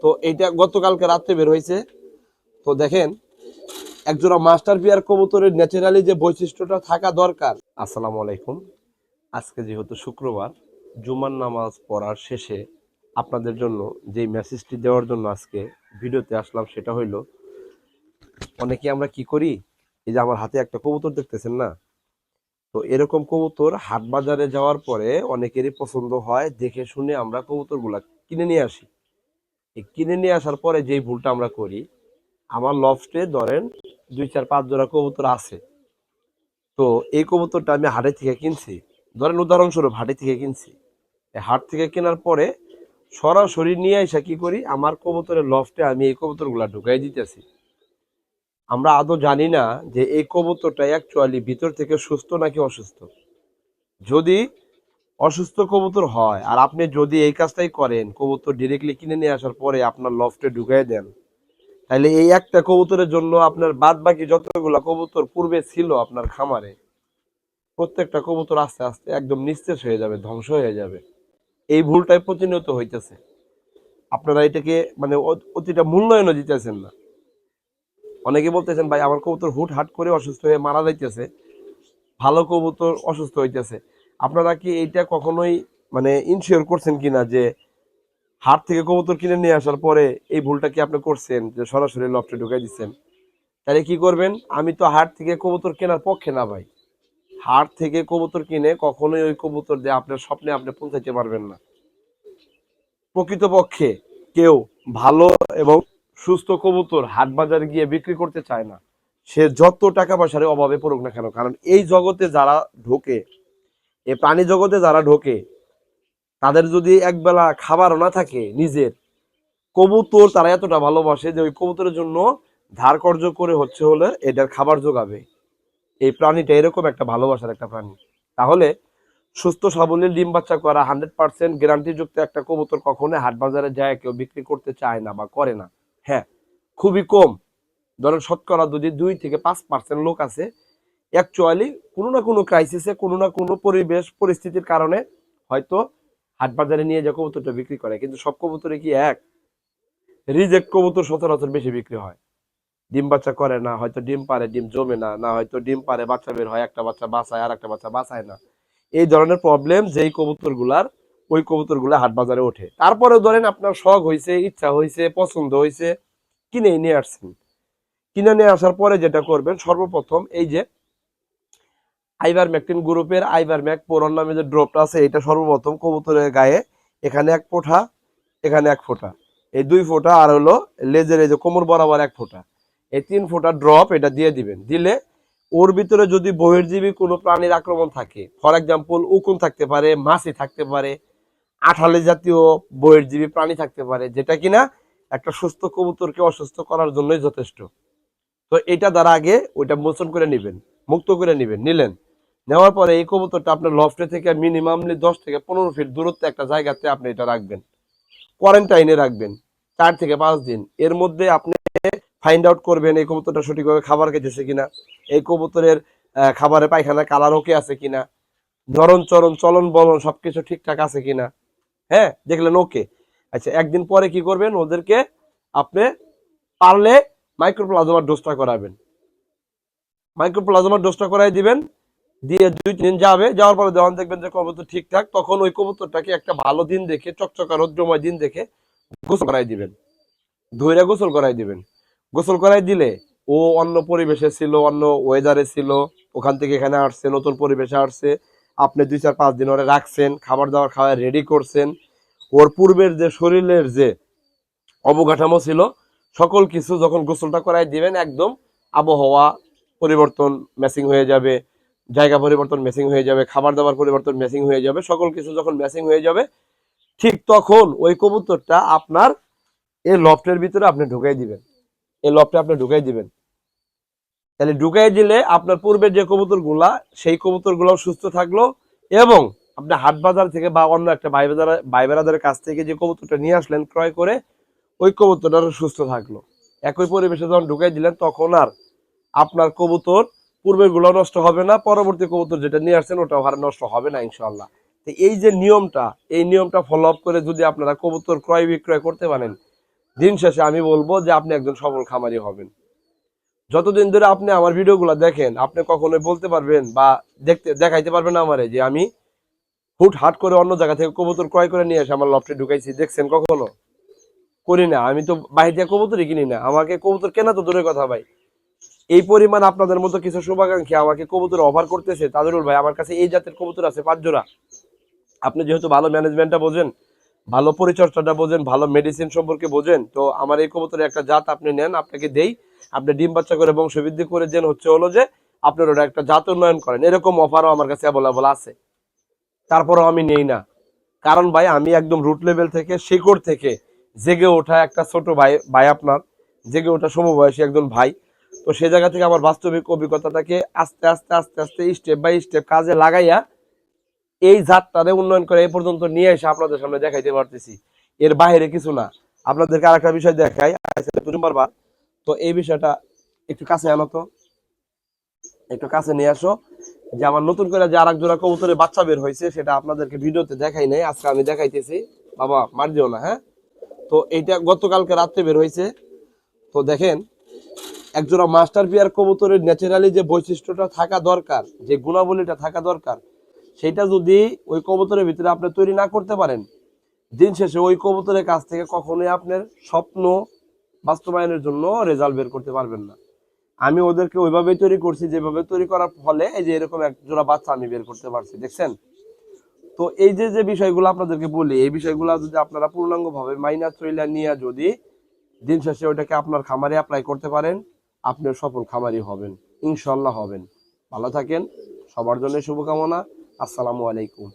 তো এইটা গতকালকে রাত্রে বের হয়েছে। তো দেখেন একজোড়া মাস্টার বিয়ার কবুতরের ন্যাচারালি যে বৈশিষ্ট্যটা থাকা দরকার। আসসালামু আলাইকুম। আজকে যেহেতু শুক্রবার, জুমার নামাজ পড়ার শেষে আপনাদের জন্য যে মেসেজটি দেওয়ার জন্য আজকে ভিডিওতে আসলাম সেটা হইলো, অনেকে আমরা কি করি, এই যে আমার হাতে একটা কবুতর দেখতেছেন না, তো এরকম কবুতর হাট বাজারে যাওয়ার পরে অনেকেরই পছন্দ হয়, দেখে শুনে আমরা কবুতরগুলা কিনে নিয়ে আসি। এই কিনে নিয়ে আসার পরে যেই ভুলটা আমরা করি, আমার লফটে ধরেন 2 4 5 জোড়া কবুতর আছে। তো এই কবুতরটা আমি হাটে থেকে কিনছি, ধরেন উদাহরণস্বরূপ হাটে থেকে কিনছি। এই হাট থেকে কেনার পরে সরাসরি নিয়ে এসে কি করি, আমার কবুতরের লফটে আমি এই কবুতরগুলা ঢুকাই দিতেছি। আমরা আদৌ জানি না যে এই কবুতরটা অ্যাকচুয়ালি ভিতর থেকে সুস্থ নাকি অসুস্থ। যদি অসুস্থ কবুতর হয় আর আপনি যদি এই কাজটাই করেন, কবুতর ডিরেক্টলি কিনে নিয়ে আসার পরে আপনার লফটে ঢুকাই দেন, তাহলে এই একটা কবুতরের জন্য আপনার বাদ বাকি যতগুলা কবুতর পূর্বে ছিল আপনার খামারে, প্রত্যেকটা কবুতর আস্তে আস্তে একদম নিস্তেজ হয়ে যাবে, ধ্বংস হয়ে যাবে। এই ভুলটাই প্রতিনিয়ত হইতেছে। আপনারা এটাকে মানে অতিটা মূল্যায়নও দিতেছেন না। অনেকে বলতেছেন ভাই আমার কবুতর হুট হাট করে অসুস্থ হয়ে মারা যাইতেছে, ভালো কবুতর অসুস্থ হইতেছে। আপনারা কি এইটা কখনোই মানে ইনশিওর করছেন কিনা যে হাট থেকে কবুতর কিনে নিয়ে আসার পরে এই ভুলটা কি আপনি করছেন যে সরাসরি লফটে ঢুকাই দিচ্ছেন? তাহলে কি করবেন, আমি তো হাট থেকে কবুতর কেনার পক্ষে না ভাই। হাট থেকে কবুতর কিনে কখনোই ওই কবুতর দিয়ে আপনার স্বপ্নে আপনি পৌঁছাইতে পারবেন না। প্রকৃতপক্ষে কেউ ভালো এবং সুস্থ কবুতর হাট বাজারে গিয়ে বিক্রি করতে চায় না, সে যত টাকা পয়সার অভাবে পড়ুক না কেন। কারণ এই জগতে যারা ঢোকে, এই প্রাণী জগতে যারা ঢোকে, তাদের যদি একবেলা খাবারও না থাকে নিজের, কবুতর তারা এতটা ভালোবাসে যে ওই কবুতরের জন্য ধার কর্জ করে হচ্ছে হলে এটার খাবার যোগাবে। এই প্রাণীটা এরকম একটা ভালোবাসার একটা প্রাণী। তাহলে সুস্থ সাবলীল ডিম বাচ্চা করা 100% গ্যারান্টিযুক্ত একটা কবুতর কখনো হাট বাজারে যায় কেউ বিক্রি করতে চায় না বা করে না। হ্যাঁ, খুবই কম, ধরেন শতকরা যদি 2 থেকে 5% লোক আছে অ্যাকচুয়ালি কোনো না কোনো ক্রাইসিসে, কোনো না কোনো পরিবেশ পরিস্থিতির কারণে হয়তো হাট বাজারে নিয়ে যে কবুতরটা বিক্রি করে। কিন্তু সব কবুতরে কি এক? রিজেক্ট কবুতর সচরাচর বেশি বিক্রি হয়। ডিম বাচ্চা করে না, হয়তো ডিম পারে ডিম জমে না, না হয়তো ডিম পারে বাচ্চা বের হয়, একটা বাচ্চা বাঁচায় আর একটা বাচ্চা বাঁচায় না। এই ধরনের প্রবলেম যেই কবুতরগুলার, ওই কবুতরগুলা হাট বাজারে ওঠে। তারপরে ধরেন আপনার শখ হয়েছে, ইচ্ছা হয়েছে, পছন্দ হয়েছে, কিনে নিয়ে আসছেন। কিনে নিয়ে আসার পরে যেটা করবেন, সর্বপ্রথম এই যে আইভার ম্যাকটিন গ্রুপের আইভার ম্যাক পোরন নামে যে ড্রপটা আছে, এটা সর্বপ্রথম কবুতরের গায়ে এখানে 1 ফোঁটা, এখানে 1 ফোঁটা, এই 2 ফোঁটা, আর হলো লেজের এই যে কোমর বরাবর 1 ফোঁটা, এই 3 ফোঁটা ড্রপ এটা দিয়ে দিবেন। দিলে ওর ভিতরে যদি বহির্জীবী কোনো প্রাণীর আক্রমণ থাকে, ফর এক্সাম্পল উকুন থাকতে পারে, মাছি থাকতে পারে, আঠালে জাতীয় বহির্জীবী প্রাণী থাকতে পারে, যেটা কিনা একটা সুস্থ কবুতরকে অসুস্থ করার জন্যই যথেষ্ট। তো এটা দ্বারা আগে ওইটা মোচন করে নেবেন, মুক্ত করে নেবেন। নিলেন, নেওয়ার পরে এই কবুতরটা আপনার লফটে থেকে মিনিমামলি 10 থেকে 15 ফিট দূরত্বে একটা জায়গাতে আপনি এটা রাখবেন, কোয়ারেন্টাইনে রাখবেন 4 থেকে 5 দিন। এর মধ্যে আপনি ফাইন্ড আউট করবেন এই কবুতরটা সঠিকভাবে খাবার খেতেছে কিনা, এই কবুতরের খাবারের পায়খানা কালার ওকে আছে কিনা, নরণ চরণ চলন বলন সবকিছু ঠিকঠাক আছে কিনা। হ্যাঁ, দেখলেন ওকে। আচ্ছা, একদিন পরে কি করবেন, ওদেরকে আপনি পারলে মাইক্রোপ্লাজমার ডোজটা করাবেন, মাইক্রোপ্লাজমার ডোজটা করাই দিবেন। দিয়ে 2 3 দিন যাবে, যাওয়ার পরে যখন দেখবেন যে কবুতর ঠিকঠাক, তখন ওই কবুতরটাকে একটা ভালো দিন দেখে, চকচকা রৌদ্রময় দিন দেখে গোসল করাই দিবেন, ধইরা গোসল করাই দিবেন। গোসল করাই দিলে ও অন্য পরিবেশে ছিল, অন্য ওয়েদারে ছিল, ওখান থেকে এখানে আসছে, নতুন পরিবেশে আসছে, আপনি 2 4 5 দিন ওরে রাখছেন, খাবার দাবার খাওয়া রেডি করছেন, ওর পূর্বের যে শরীরের যে অবকাঠামো ছিল সকল কিছু যখন গোসলটা করাই দিবেন, একদম আবহাওয়া পরিবর্তন ম্যাচিং হয়ে যাবে, জায়গা পরিবর্তন ম্যাচিং হয়ে যাবে, খাবার দাবার পরিবর্তন ম্যাচিং হয়ে যাবে, সকল কিছু যখন ম্যাচিং হয়ে যাবে, ঠিক তখন ওই কবুতরটা আপনার এই লফটের ভিতরে আপনি ঢুকাই দিবেন, এই লফটে আপনি ঢুকাই দিবেন। তাহলে ঢুকাই দিলে আপনার পূর্বের যে কবুতরগুলা, সেই কবুতরগুলাও সুস্থ থাকলো, এবং আপনি হাট বাজার থেকে বা অন্য একটা ভাই বেড়াদারের কাছ থেকে যে কবুতরটা নিয়ে আসলেন ক্রয় করে, ওই কবুতরটা সুস্থ থাকলো। একই পরিবেশে যখন ঢুকাই দিলেন, তখন আর আপনার কবুতর পূর্বের গুলো নষ্ট হবে না, পরবর্তী কবুতর যেটা নিয়ে আসছেন ওটাও আর নষ্ট হবে না ইনশাল্লাহ। তো এই যে নিয়মটা, এই নিয়মটা ফলো আপ করে যদি আপনারা কবুতর ক্রয় বিক্রয় করতে পারেন, দিন শেষে আমি বলবো যে আপনি একজন সফল খামারি হবেন। যতদিন ধরে আপনি আমার ভিডিওগুলো দেখেন, আপনি কখনোই বলতে পারবেন বা দেখাইতে পারবেন আমারে যে আমি হুট হাট করে অন্য জায়গা থেকে কবুতর ক্রয় করে নিয়ে এসে আমার লফটে ঢুকাইছি, দেখছেন কখনো? করি না। আমি তো বাইরে থেকে কবুতরই কিনি না, আমাকে কবুতর কেনা তো দূরের কথা ভাই। এই পরিমাণ আপনাদের মতো কিছু শুভাকাঙ্ক্ষী আমাকে কবুতর অফার করতেছে, তাজরুল ভাই আমার কাছে এই জাতের কবুতর আছে 5 জোড়া, আপনি যেহেতু ভালো ম্যানেজমেন্টটা বোঝেন, ভালো পরিচর্যাটা বোঝেন, ভালো মেডিসিন সম্পর্কে বোঝেন, তো আমার এই কবুতরের একটা জাত আপনি নেন, আপনাকে দেই, আপনি ডিম বাচ্চা করে বংশবৃদ্ধি করে দেন, হচ্ছে হলো যে আপনার ওটা একটা জাত উন্নয়ন করেন, এরকম অফারও আমার কাছে অ্যাভেলেবল আছে। তারপরেও আমি নেই না, কারণ ভাই আমি একদম রুট লেভেল থেকে, শিকড় থেকে জেগে ওঠা একটা ছোট ভাই, আপনার জেগে ওঠা সমবয়সী একজন ভাই। তো সেই জায়গা থেকে আমার বাস্তবিক অভিজ্ঞতাটাকে আস্তে আস্তে আস্তে আস্তে স্টেপ বাই স্টেপ কাজে লাগাইয়া এই জাতটারে উন্নয়ন করে এই পর্যন্ত নিয়ে এসে আপনাদের সামনে দেখাইতে পারতেছি। এর বাইরে কিছু না। আপনাদেরকে আরেকটা বিষয় দেখাই, বারবার, তো এই বিষয়টা একটু কাছে আনো তো, একটু কাছে নিয়ে আসো। যে আমার নতুন করে যে আরেক জোড়া কবুতরের বাচ্চা বের হয়েছে, সেটা আপনাদেরকে ভিডিওতে দেখাই নাই, আজকে আমি দেখাইতেছি। বাবা মার দিও না, হ্যাঁ। তো এইটা গতকালকে রাত্রে বের হয়েছে। তো দেখেন, একজোড়া মাস্টার পিয়ার কবুতরের ন্যাচারালি যে বৈশিষ্ট্যটা থাকা দরকার, যে গুণাবলীটা থাকা দরকার, সেটা যদি ওই কবুতরের ভিতরে আপনি তৈরি না করতে পারেন, দিন শেষে ওই কবুতরের কাছ থেকে কখনোই আপনার স্বপ্ন বাস্তবায়নের জন্য রেজাল্ট বের করতে পারবেন না। আমি ওদেরকে ওইভাবেই তৈরি করছি, যেভাবে তৈরি করার ফলে এই যে এরকম এক জোড়া বাচ্চা আমি বের করতে পারছি, দেখছেন? তো এই যে যে বিষয়গুলো আপনাদেরকে বলি, এই বিষয়গুলো যদি আপনারা পূর্ণাঙ্গ ভাবে মাইনা চইলা নিয়ে যদি দিন শেষে ওইটাকে আপনার খামারে অ্যাপ্লাই করতে পারেন, আপনিও সফল খামারি হবেন, ইনশাল্লাহ হবেন। ভালো থাকেন, সবার জন্য শুভকামনা। আসসালামু আলাইকুম।